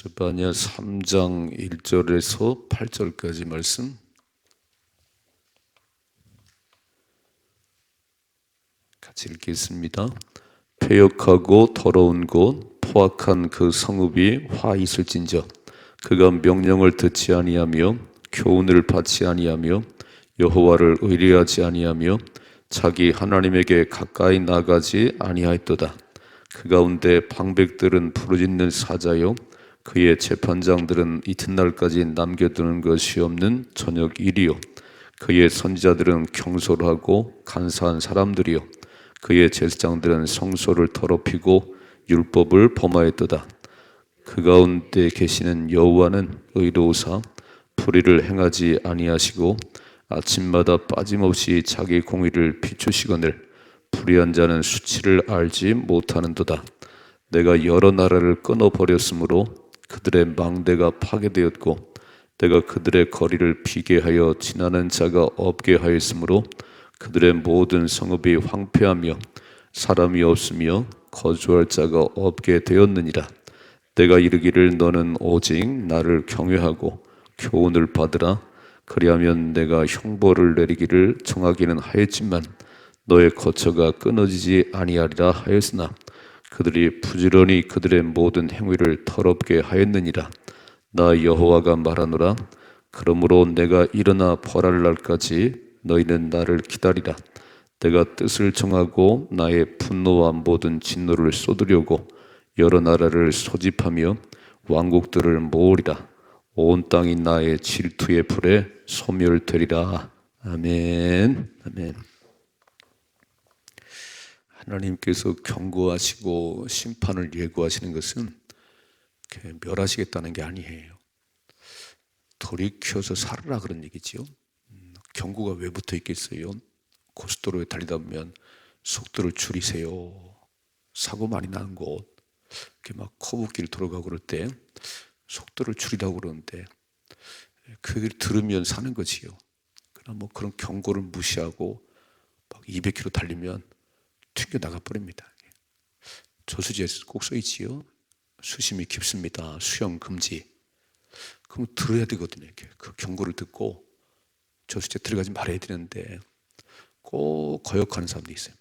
스바냐 3장 1절에서 8절까지 말씀 같이 읽겠습니다. 패역하고 더러운 곳 포악한 그 성읍이 화 있을진저 그가 명령을 듣지 아니하며 교훈을 받지 아니하며 여호와를 의뢰하지 아니하며 자기 하나님에게 가까이 나가지 아니하였도다. 그 가운데 방백들은 부르짖는 사자요 그의 재판장들은 이튿날까지 남겨두는 것이 없는 저녁 일이요 그의 선지자들은 경솔하고 간사한 사람들이요 그의 제사장들은 성소를 더럽히고 율법을 범하였도다. 그 가운데 계시는 여호와는 의로우사 불의를 행하지 아니하시고 아침마다 빠짐없이 자기 공의를 비추시거늘 불의한 자는 수치를 알지 못하는도다. 내가 여러 나라를 끊어버렸으므로 그들의 망대가 파괴되었고 내가 그들의 거리를 비게 하여 지나는 자가 없게 하였으므로 그들의 모든 성읍이 황폐하며 사람이 없으며 거주할 자가 없게 되었느니라. 내가 이르기를 너는 오직 나를 경외하고 교훈을 받으라. 그리하면 내가 형벌을 내리기를 정하기는 하였지만 너의 거처가 끊어지지 아니하리라 하였으나 그들이 부지런히 그들의 모든 행위를 더럽게 하였느니라. 나 여호와가 말하노라. 그러므로 내가 일어나 벌할 날까지 너희는 나를 기다리라. 내가 뜻을 정하고 나의 분노와 모든 진노를 쏟으려고 여러 나라를 소집하며 왕국들을 모으리라. 온 땅이 나의 질투의 불에 소멸되리라. 아멘. 아멘. 하나님께서 경고하시고 심판을 예고하시는 것은 멸하시겠다는 게 아니에요. 돌이켜서 살아라 그런 얘기지요. 경고가 왜 붙어 있겠어요? 고속도로에 달리다 보면 속도를 줄이세요. 사고 많이 나는 곳, 이렇게 막 커브길 돌아가고 그럴 때 속도를 줄이라고 그러는데 그 얘기를 들으면 사는 거지요. 그러나 뭐 그런 경고를 무시하고 막 200km 달리면 튕겨 나가 버립니다. 저수지에 꼭 써 있지요. 수심이 깊습니다. 수영 금지. 그럼 들어야 되거든요. 이렇게. 그 경고를 듣고 저수지에 들어가지 말아야 되는데 꼭 거역하는 사람도 있어요.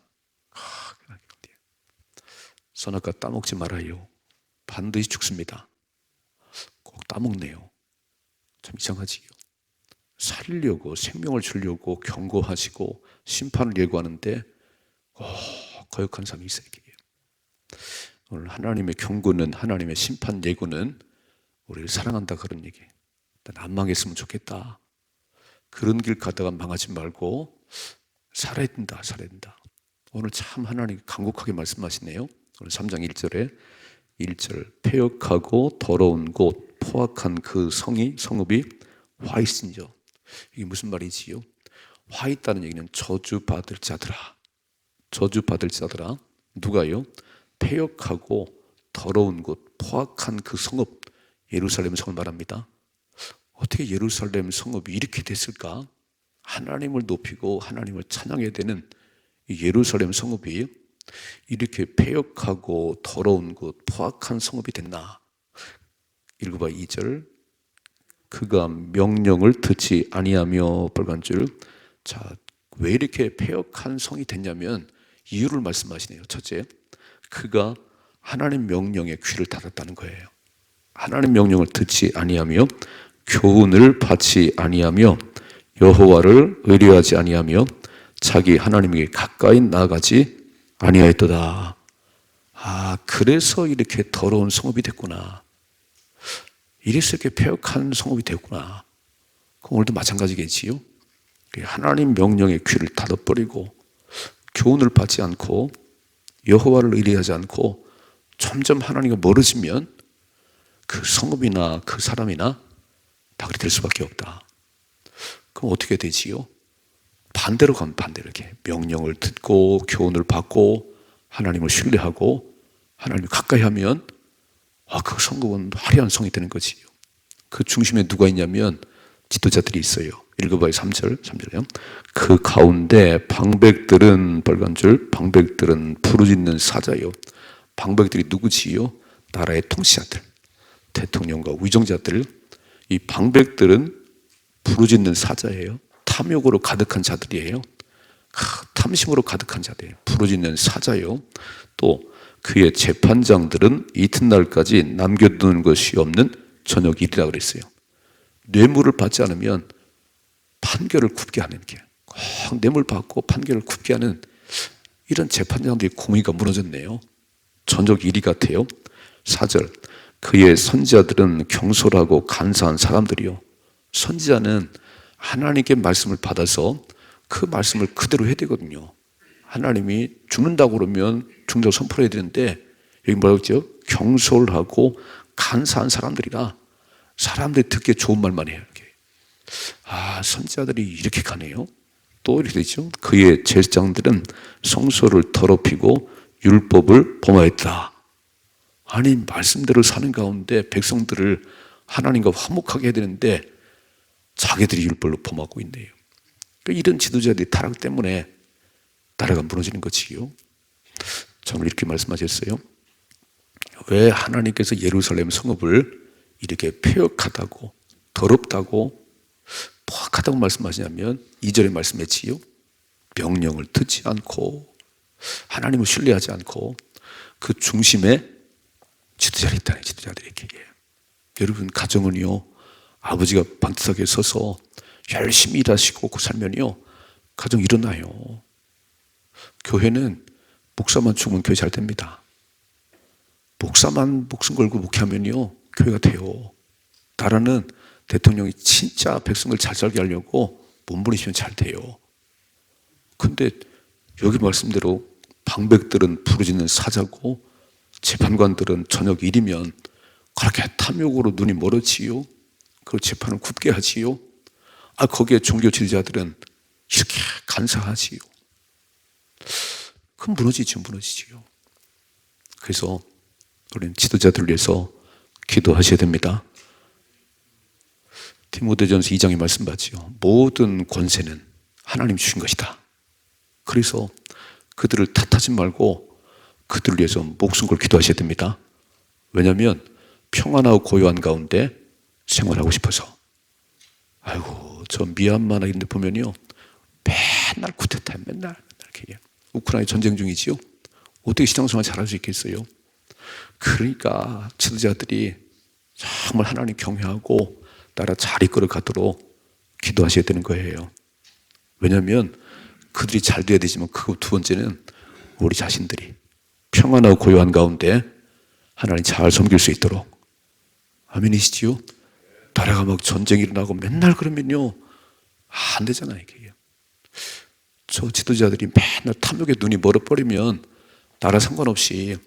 선악과 따먹지 말아요. 반드시 죽습니다. 꼭 따먹네요. 참 이상하지요. 살리려고 생명을 주려고 경고하시고 심판을 예고하는데 거역하는 사람이 있어요. 오늘 하나님의 경고는 하나님의 심판 예고는 우리를 사랑한다 그런 얘기. 난 안 망했으면 좋겠다. 그런 길 가다가 망하지 말고 살아야 된다. 살아야 된다. 오늘 참 하나님 간곡하게 말씀하시네요. 오늘 3장 1절 패역하고 더러운 곳 포악한 그 성읍이 화 있은저. 이게 무슨 말이지요? 화 있다는 얘기는 저주받을 자들아. 저주받을 자들아. 누가요? 패역하고 더러운 곳 포악한 그 성읍 예루살렘 성을 말합니다. 어떻게 예루살렘 성읍이 이렇게 됐을까? 하나님을 높이고 하나님을 찬양해야 되는 이 예루살렘 성읍이 이렇게 패역하고 더러운 곳 포악한 성읍이 됐나? 읽어봐 2절 그가 명령을 듣지 아니하며 빨간줄. 자, 왜 이렇게 패역한 성이 됐냐면 이유를 말씀하시네요. 첫째, 그가 하나님 명령에 귀를 닫았다는 거예요. 하나님 명령을 듣지 아니하며 교훈을 받지 아니하며 여호와를 의뢰하지 아니하며 자기 하나님에게 가까이 나아가지 아니하였도다. 그래서 이렇게 더러운 성읍이 됐구나. 이래서 이렇게 패역한 성읍이 됐구나. 그럼 오늘도 마찬가지겠지요. 하나님 명령에 귀를 닫아버리고 교훈을 받지 않고 여호와를 의뢰하지 않고 점점 하나님과 멀어지면 그 성읍이나 그 사람이나 다 그렇게 될 수밖에 없다. 그럼 어떻게 되지요? 반대로 가면 반대로 이렇게 명령을 듣고 교훈을 받고 하나님을 신뢰하고 하나님을 가까이 하면 그 성읍은 화려한 성이 되는 거지요. 그 중심에 누가 있냐면 지도자들이 있어요. 읽어봐요. 3절이요. 그 가운데 방백들은 빨간줄 방백들은 부르짖는 사자요. 방백들이 누구지요? 나라의 통치자들. 대통령과 위정자들, 이 방백들은 부르짖는 사자예요. 탐욕으로 가득한 자들이에요. 탐심으로 가득한 자들이에요. 부르짖는 사자요. 또 그의 재판장들은 이튿날까지 남겨두는 것이 없는 저녁 일이라 그랬어요. 뇌물을 받지 않으면 판결을 굽게 하는 게, 꼭 뇌물 받고 판결을 굽게 하는 이런 재판장들의 공의가 무너졌네요. 저녁 일이 같아요. 4절, 그의 선지자들은 경솔하고 간사한 사람들이요. 선지자는 하나님께 말씀을 받아서 그 말씀을 그대로 해야 되거든요. 하나님이 죽는다고 그러면 죽는다고 선포해야 되는데, 여기 뭐라고 했죠? 경솔하고 간사한 사람들이라 사람들이 듣기에 좋은 말만 해요. 이렇게. 선지자들이 이렇게 가네요. 또 이렇게 되죠. 그의 제사장들은 성소를 더럽히고 율법을 범하였다. 아니, 말씀대로 사는 가운데 백성들을 하나님과 화목하게 해야 되는데 자기들이 율법을 범하고 있네요. 그러니까 이런 지도자들의 타락 때문에 나라가 무너지는 거지요. 정말 이렇게 말씀하셨어요. 왜 하나님께서 예루살렘 성읍을 이렇게 폐역하다고, 더럽다고, 포악하다고 말씀하시냐면 2절에 말씀했지요. 명령을 듣지 않고 하나님을 신뢰하지 않고 그 중심에 지도자들이 있다네. 지도자들에게. 여러분, 가정은요, 아버지가 반듯하게 서서 열심히 일하시고 그 살면요, 가정 일어나요. 교회는 목사만 죽으면 교회 잘 됩니다. 목사만 목숨 걸고 목회하면요, 교회가 돼요. 나라는 대통령이 진짜 백성을 잘 살게 하려고 몸부림치면 잘 돼요. 근데 여기 말씀대로 방백들은 부르짖는 사자고 재판관들은 저녁 일이면 그렇게 탐욕으로 눈이 멀어지요. 그 재판을 굽게 하지요. 거기에 종교 지도자들은 이렇게 간사하지요. 그럼 무너지지요. 그래서 우리는 지도자들을 위해서 기도하셔야 됩니다. 디모데전서 2장에 말씀받지요. 모든 권세는 하나님 주신 것이다. 그래서 그들을 탓하지 말고 그들을 위해서 목숨 걸 기도하셔야 됩니다. 왜냐하면 평안하고 고요한 가운데 생활하고 싶어서. 아이고, 저 미얀마나 이런 데 보면요, 맨날 쿠데타, 맨날 이렇게. 우크라이나 전쟁 중이지요. 어떻게 신앙생활 잘할 수 있겠어요? 그러니까 지도자들이 정말 하나님 경외하고 나라 잘 이끌어 가도록 기도하셔야 되는 거예요. 왜냐하면 그들이 잘 돼야 되지만 그 두 번째는 우리 자신들이 평안하고 고요한 가운데 하나님 잘 섬길 수 있도록. 아멘이시지요? 나라가 막 전쟁이 일어나고 맨날 그러면요, 안 되잖아요. 이게. 저 지도자들이 맨날 탐욕에 눈이 멀어버리면 나라 상관없이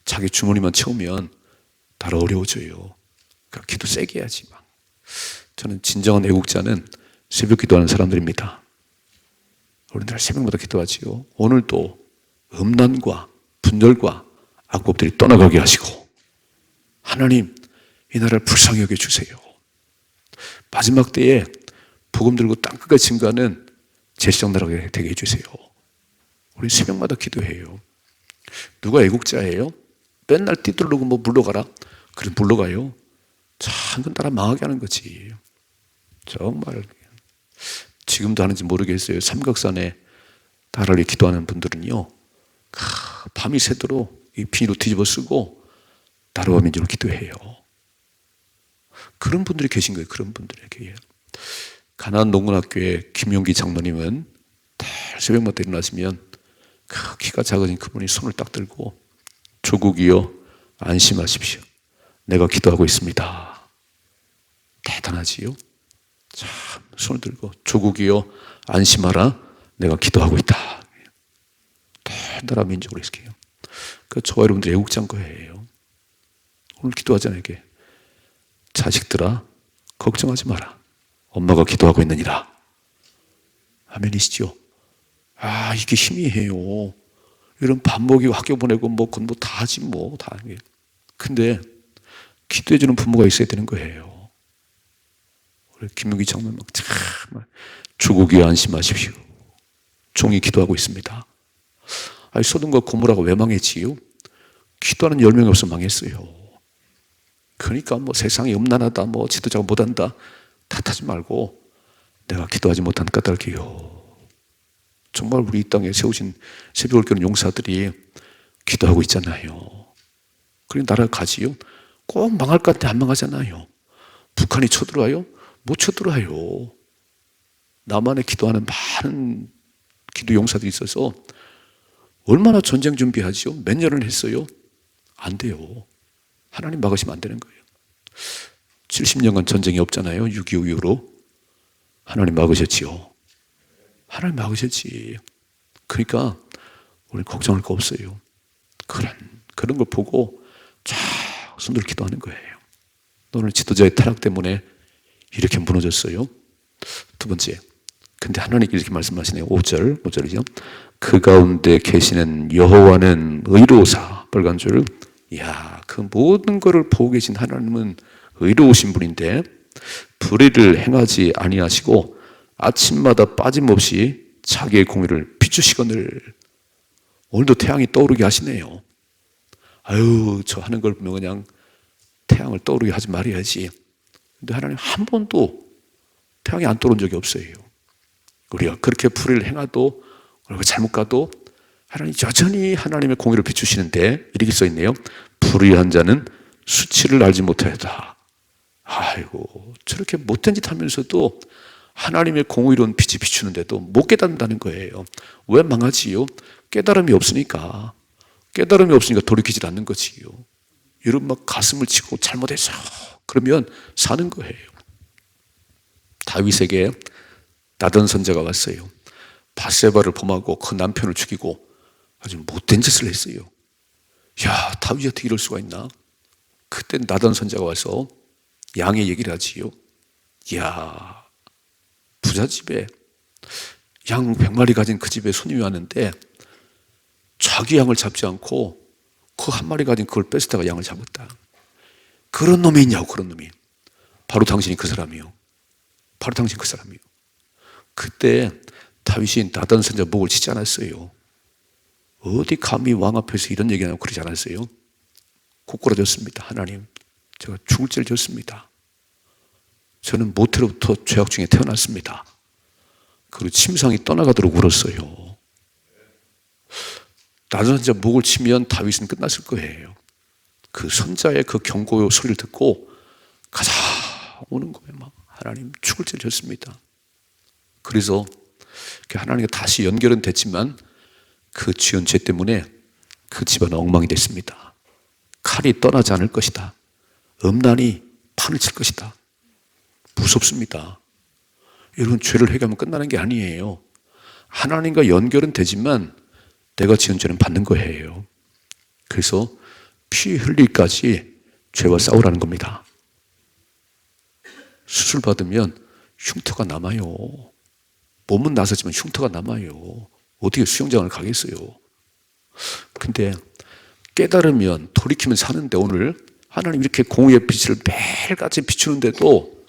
자기 주머니만 채우면 나라 어려워져요. 그러니까 기도 세게 해야지. 막. 저는 진정한 애국자는 새벽 기도하는 사람들입니다. 우리는 새벽마다 기도하지요. 오늘도 음란과 분열과 악법들이 떠나가게 하시고 하나님, 이 나라를 불쌍히 여겨주세요. 마지막 때에 복음 들고 땅끝까지 증거하는 제시장 나라가 되게 해주세요. 우리 새벽마다 기도해요. 누가 애국자예요? 맨날 띠뚫르고 뭐 물러가라? 그래 물러가요. 참, 그 나라 망하게 하는 거지. 정말 지금도 하는지 모르겠어요. 삼각산에 나라를 기도하는 분들은요, 밤이 새도록 이 비닐로 뒤집어 쓰고 나라와 민족을 기도해요. 그런 분들이 계신 거예요. 그런 분들에게. 가나안 농군학교의 김용기 장로님은 새벽마다 일어나시면 키가 작으신 그분이 손을 딱 들고 조국이여 안심하십시오. 내가 기도하고 있습니다. 대단하지요? 참, 손을 들고 조국이여 안심하라. 내가 기도하고 있다. 나라 민족으로 있을게요. 저와 여러분들 애국자인 거예요. 오늘 기도하잖아요. 이게. 자식들아, 걱정하지 마라. 엄마가 기도하고 있느니라. 아멘이시죠? 이게 힘이 해요. 이런 밥 먹이고 학교 보내고 뭐 공부 다 하지 뭐 다. 근데 기도해주는 부모가 있어야 되는 거예요. 우리 김용기 장로님 참 조국이 안심하십시오. 종이 기도하고 있습니다. 소돔과 고모라가 왜 망했지요? 기도하는 10명이 없어 망했어요. 그러니까 뭐 세상이 음란하다, 뭐 지도자가 못한다 탓하지 말고 내가 기도하지 못한 까닭이요. 정말 우리 이 땅에 세우신 새벽을 끄는 용사들이 기도하고 있잖아요. 그리고 나라가 가지요. 꼭 망할 것 같아 안 망하잖아요. 북한이 쳐들어와요? 못 쳐들어와요. 남한에 기도하는 많은 기도 용사들이 있어서 얼마나 전쟁 준비하죠? 몇 년을 했어요? 안 돼요. 하나님 막으시면 안 되는 거예요. 70년간 전쟁이 없잖아요. 6.25 이후로. 하나님 막으셨지요. 하나님 막으셨지. 그러니까 우리 걱정할 거 없어요. 그런 걸 보고 쫙 손들어 기도하는 거예요. 오늘 지도자의 타락 때문에 이렇게 무너졌어요. 두 번째, 근데 하나님이 이렇게 말씀하시네요. 5절이죠. 그 가운데 계시는 여호와는 의로우사. 빨간 줄. 이야, 그 모든 것을 보고 계신 하나님은 의로우신 분인데 불의를 행하지 아니하시고 아침마다 빠짐없이 자기의 공의를 비추시거늘. 오늘도 태양이 떠오르게 하시네요. 아유, 저 하는 걸 보면 그냥 태양을 떠오르게 하지 말아야지. 근데 하나님 한 번도 태양이 안 떠오른 적이 없어요. 우리가 그렇게 불의를 행하도 우리가 잘못 가도 하나님 여전히 하나님의 공의를 비추시는데 이렇게 써있네요. 불의한 자는 수치를 알지 못하였다. 아이고, 저렇게 못된 짓 하면서도 하나님의 공의로운 빛이 비추는데도 못 깨닫는다는 거예요. 왜 망하지요? 깨달음이 없으니까. 깨달음이 없으니까 돌이키질 않는 거지요. 여러분 막 가슴을 치고 잘못했어. 그러면 사는 거예요. 다윗에게 나단 선지자가 왔어요. 바세바를 범하고 그 남편을 죽이고 아주 못된 짓을 했어요. 야, 다윗이 어떻게 이럴 수가 있나? 그때 나단 선지자가 와서 양의 얘기를 하지요. 야, 부잣집에 양 100마리 가진 그 집에 손님이 왔는데 자기 양을 잡지 않고 그 한 마리 가진 그걸 뺏다가 양을 잡았다. 그런 놈이 있냐고. 그런 놈이. 바로 당신이 그 사람이요. 바로 당신 그 사람이요. 그때 다윗이 나단 선지자 목을 치지 않았어요. 어디 감히 왕 앞에서 이런 얘기하냐고 그러지 않았어요. 고꾸라졌습니다. 하나님, 제가 죽을 죄를 졌습니다. 저는 모태로부터 죄악 중에 태어났습니다. 그리고 침상이 떠나가도록 울었어요. 나단 선지자 목을 치면 다윗은 끝났을 거예요. 그 선자의 그 경고 소리를 듣고 가자 오는 거예요. 막 하나님 죽을 죄를 졌습니다. 그래서 하나님과 다시 연결은 됐지만 그 지은 죄 때문에 그 집안은 엉망이 됐습니다. 칼이 떠나지 않을 것이다. 음란이 판을 칠 것이다. 무섭습니다. 여러분, 죄를 해결하면 끝나는 게 아니에요. 하나님과 연결은 되지만 내가 지은 죄는 받는 거예요. 그래서 피 흘리기까지 죄와 싸우라는 겁니다. 수술 받으면 흉터가 남아요. 몸은 나서지만 흉터가 남아요. 어떻게 수영장을 가겠어요? 근데 깨달으면 돌이키면 사는데 오늘 하나님 이렇게 공의의 빛을 매일같이 비추는데도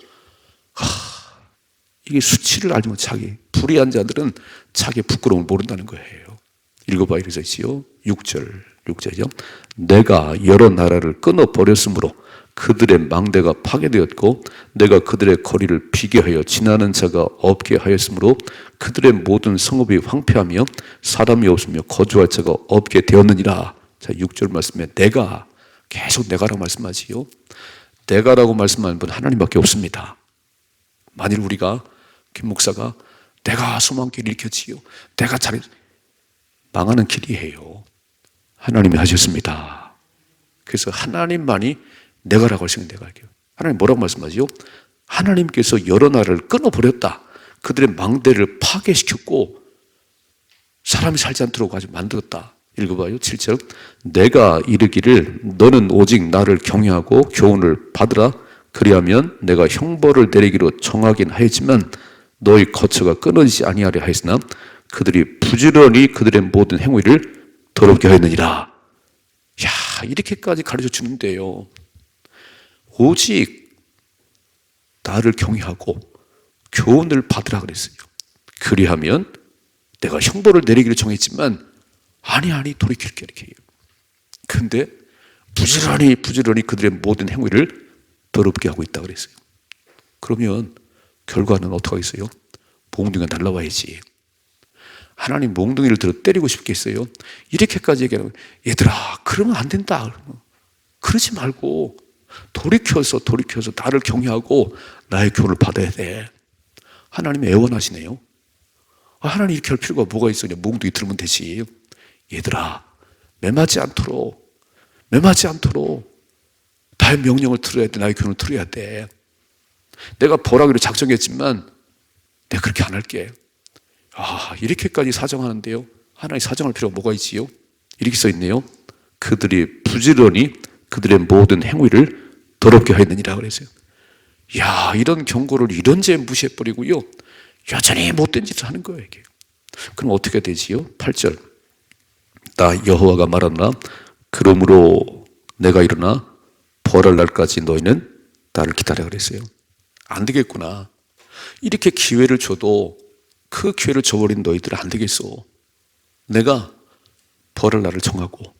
이게 수치를 알지 못 자기 불의한 자들은 자기의 부끄러움을 모른다는 거예요. 읽어봐 이렇게 있지요. 6절이죠. 내가 여러 나라를 끊어버렸으므로 그들의 망대가 파괴되었고 내가 그들의 거리를 비게 하여 지나는 자가 없게 하였으므로 그들의 모든 성읍이 황폐하며 사람이 없으며 거주할 자가 없게 되었느니라. 자, 6절 말씀에 내가, 계속 내가라고 말씀하지요. 내가라고 말씀하는 분 하나님밖에 없습니다. 만일 우리가 김 목사가 내가 소망길을 일으켰지요, 내가 잘해, 망하는 길이에요. 하나님이 하셨습니다. 그래서 하나님만이 내가라고 할 수 있는 내가 할게요. 하나님 뭐라고 말씀하지요? 하나님께서 여러 나라를 끊어버렸다. 그들의 망대를 파괴시켰고 사람이 살지 않도록 아주 만들었다. 읽어봐요. 7절. 내가 이르기를 너는 오직 나를 경외하고 교훈을 받으라. 그리하면 내가 형벌을 내리기로 정하긴 하였지만 너희 거처가 끊어지지 아니하려 하였으나 그들이 부지런히 그들의 모든 행위를 더럽게 하였느니라. 야, 이렇게까지 가르쳐 주는데요. 오직 나를 경외하고 교훈을 받으라 그랬어요. 그리하면 내가 형벌을 내리기로 정했지만 아니 돌이킬게 이렇게 해요. 근데 부지런히 그들의 모든 행위를 더럽게 하고 있다 그랬어요. 그러면 결과는 어떻게 하겠어요? 몽둥이가 날라와야지. 하나님 몽둥이를 들어 때리고 싶겠어요? 이렇게까지 얘기하는 거예요. 얘들아, 그러면 안 된다. 그러지 말고 돌이켜서 나를 경외하고 나의 교훈을 받아야 돼. 하나님이 애원하시네요. 하나님 이렇게 할 필요가 뭐가 있어? 그냥 몽둥이 들으면 되지. 얘들아, 매맞지 않도록 나의 명령을 들어야 돼. 나의 교훈을 들어야 돼. 내가 벌하기로 작정했지만 내가 그렇게 안 할게. 이렇게까지 사정하는데요. 하나님 사정할 필요가 뭐가 있지요? 이렇게 써 있네요. 그들이 부지런히 그들의 모든 행위를 더럽게 하였느니라 그랬어요. 이런 경고를 이런 죄 무시해버리고요. 여전히 못된 짓을 하는 거예요, 이게. 그럼 어떻게 되지요? 8절. 나 여호와가 말하노라. 그러므로 내가 일어나 벌할 날까지 너희는 나를 기다려 그랬어요. 안 되겠구나. 이렇게 기회를 줘도 그 기회를 줘버린 너희들은 안 되겠어. 내가 벌할 날을 정하고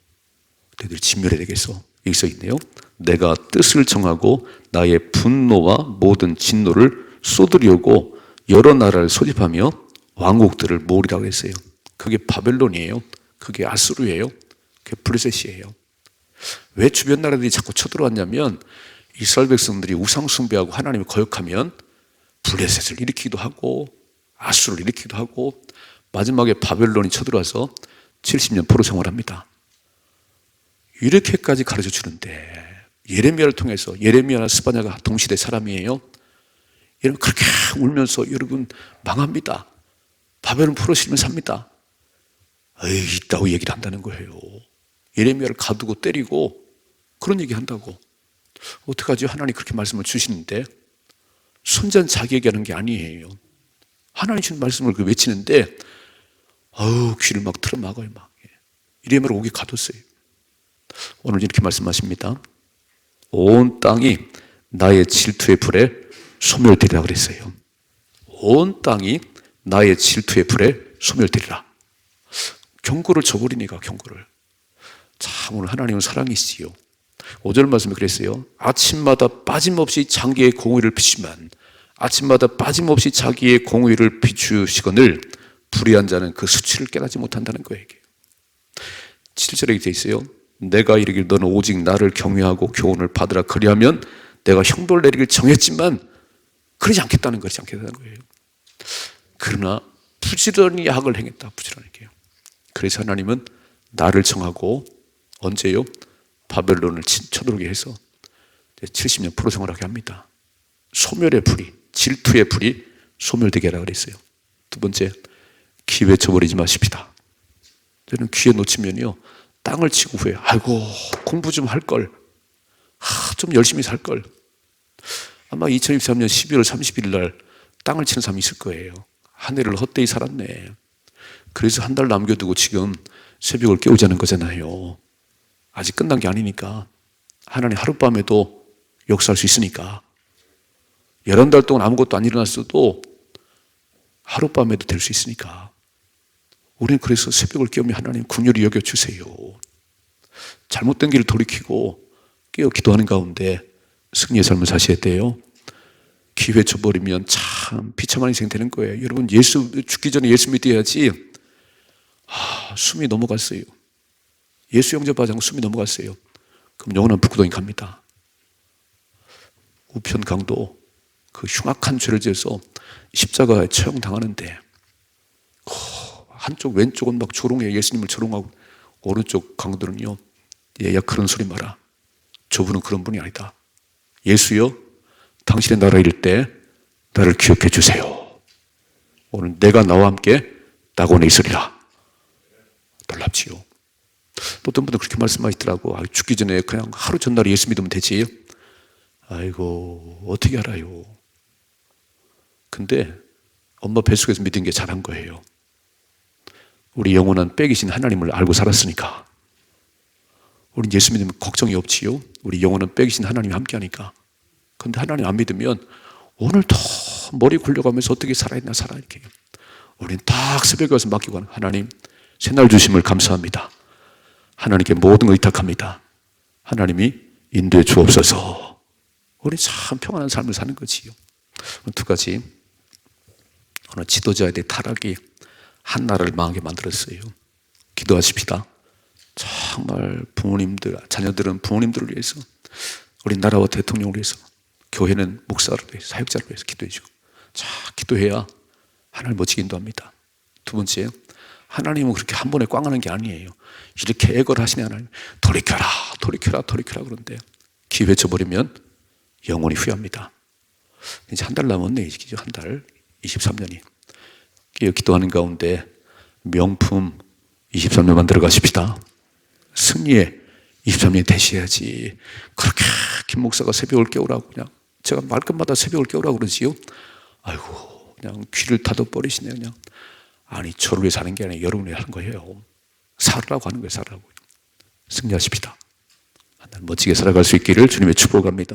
너희들이 진멸해야 되겠어. 여기 써 있네요. 내가 뜻을 정하고 나의 분노와 모든 진노를 쏟으려고 여러 나라를 소집하며 왕국들을 모으리라고 했어요. 그게 바벨론이에요. 그게 아수르예요. 그게 블레셋이에요. 왜 주변 나라들이 자꾸 쳐들어왔냐면 이스라엘 백성들이 우상 숭배하고 하나님을 거역하면 블레셋을 일으키기도 하고 아수르를 일으키기도 하고 마지막에 바벨론이 쳐들어와서 70년 포로 생활합니다. 이렇게까지 가르쳐 주는데 예레미야를 통해서, 예레미야나 스바냐가 동시대 사람이에요. 여러분 그렇게 울면서 여러분 망합니다. 바벨론 포로 실면 삽니다. 있다고 얘기를 한다는 거예요. 예레미야를 가두고 때리고 그런 얘기 한다고. 어떡하지? 하나님 그렇게 말씀을 주시는데 손자는 자기에게 하는 게 아니에요. 하나님 주신 말씀을 외치는데 귀를 막 틀어막아요. 예레미야를 옥에 가뒀어요. 오늘 이렇게 말씀하십니다. 온 땅이 나의 질투의 불에 소멸되리라 그랬어요. 온 땅이 나의 질투의 불에 소멸되리라. 경고를 줘버리니까 경고를. 참 오늘 하나님은 사랑이시지요. 5절 말씀에 그랬어요. 아침마다 빠짐없이 자기의 공의를 비추지만 아침마다 빠짐없이 자기의 공의를 비추시거늘 불의한 자는 그 수치를 깨닫지 못한다는 거예요. 7절에 이렇게 있어요. 내가 이르길 너는 오직 나를 경외하고 교훈을 받으라. 그리하면 내가 형벌 내리길 정했지만 그러지 않겠다는 거예요. 그러나 부지런히 악을 행했다. 부지런히 해요. 그래서 하나님은 나를 정하고 언제요? 바벨론을 쳐들어오게 해서 70년 포로 생활하게 합니다. 소멸의 불이, 질투의 불이 소멸되게 하라 그랬어요. 두 번째, 기회 쳐버리지 마십시다. 저는 기회 놓치면요 땅을 치고 후회. 공부 좀 할 걸. 좀 열심히 살 걸. 아마 2023년 12월 30일 날 땅을 치는 사람이 있을 거예요. 한 해를 헛되이 살았네. 그래서 한 달 남겨두고 지금 새벽을 깨우자는 거잖아요. 아직 끝난 게 아니니까. 하나님 하룻밤에도 역사할 수 있으니까. 11달 동안 아무것도 안 일어났어도 하룻밤에도 될 수 있으니까. 우리는 그래서 새벽을 깨우며 하나님 긍휼히 여겨주세요. 잘못된 길을 돌이키고 깨어 기도하는 가운데 승리의 삶을 사셔야 돼요. 기회 줘버리면 참 비참한 인생 되는 거예요. 여러분 죽기 전에 예수 믿어야지. 숨이 넘어갔어요. 예수 영접하지 않고 숨이 넘어갔어요. 그럼 영원한 북구동에 갑니다. 우편 강도 그 흉악한 죄를 지어서 십자가에 처형당하는데 한쪽 왼쪽은 막 조롱해 예수님을 조롱하고 오른쪽 강도는요 얘야 그런 소리 마라. 저분은 그런 분이 아니다. 예수여 당신의 나라에 이를 때 나를 기억해 주세요. 오늘 내가 나와 함께 낙원에 있으리라. 놀랍지요. 어떤 분은 그렇게 말씀하시더라고. 죽기 전에 그냥 하루 전날에 예수 믿으면 되지. 어떻게 알아요. 근데 엄마 뱃속에서 믿은 게 잘한 거예요. 우리 영원한 빼기신 하나님을 알고 살았으니까. 우린 예수 믿으면 걱정이 없지요. 우리 영원한 빼기신 하나님이 함께하니까. 근데 하나님 안 믿으면 오늘도 머리 굴려가면서 어떻게 살아있나 이렇게. 우린 딱 새벽에 와서 맡기고 하는 하나님 새날 주심을 감사합니다. 하나님께 모든 걸 의탁합니다. 하나님이 인도해 주옵소서. 우리 참 평안한 삶을 사는 거지요. 두 가지. 오늘 지도자에 대해 타락이 한 나라를 망하게 만들었어요. 기도하십시다. 정말 부모님들, 자녀들은 부모님들을 위해서, 우리 나라와 대통령을 위해서, 교회는 목사를 위해서, 사역자를 위해서 기도해주고, 자, 기도해야 하나님을 멋지게 인도합니다. 두 번째, 하나님은 그렇게 한 번에 꽝하는 게 아니에요. 이렇게 애걸 하시네 하나님. 돌이켜라, 돌이켜라, 돌이켜라 그러는데 기회 줘버리면 영원히 후회합니다. 이제 한 달 남았네, 이제 한 달, 23년이. 기도하는 가운데 명품 23년만 들어가십시다. 승리의 23년이 되셔야지. 그렇게 김 목사가 새벽을 깨우라고 그냥 제가 말끝마다 새벽을 깨우라고 그러지요. 아이고 그냥 귀를 닫아버리시네 그냥. 아니 저를 위해 사는 게 아니라 여러분을 위해 하는 거예요. 살으라고 하는 거예요. 살으라고. 승리하십시다. 멋지게 살아갈 수 있기를 주님의 축복합니다.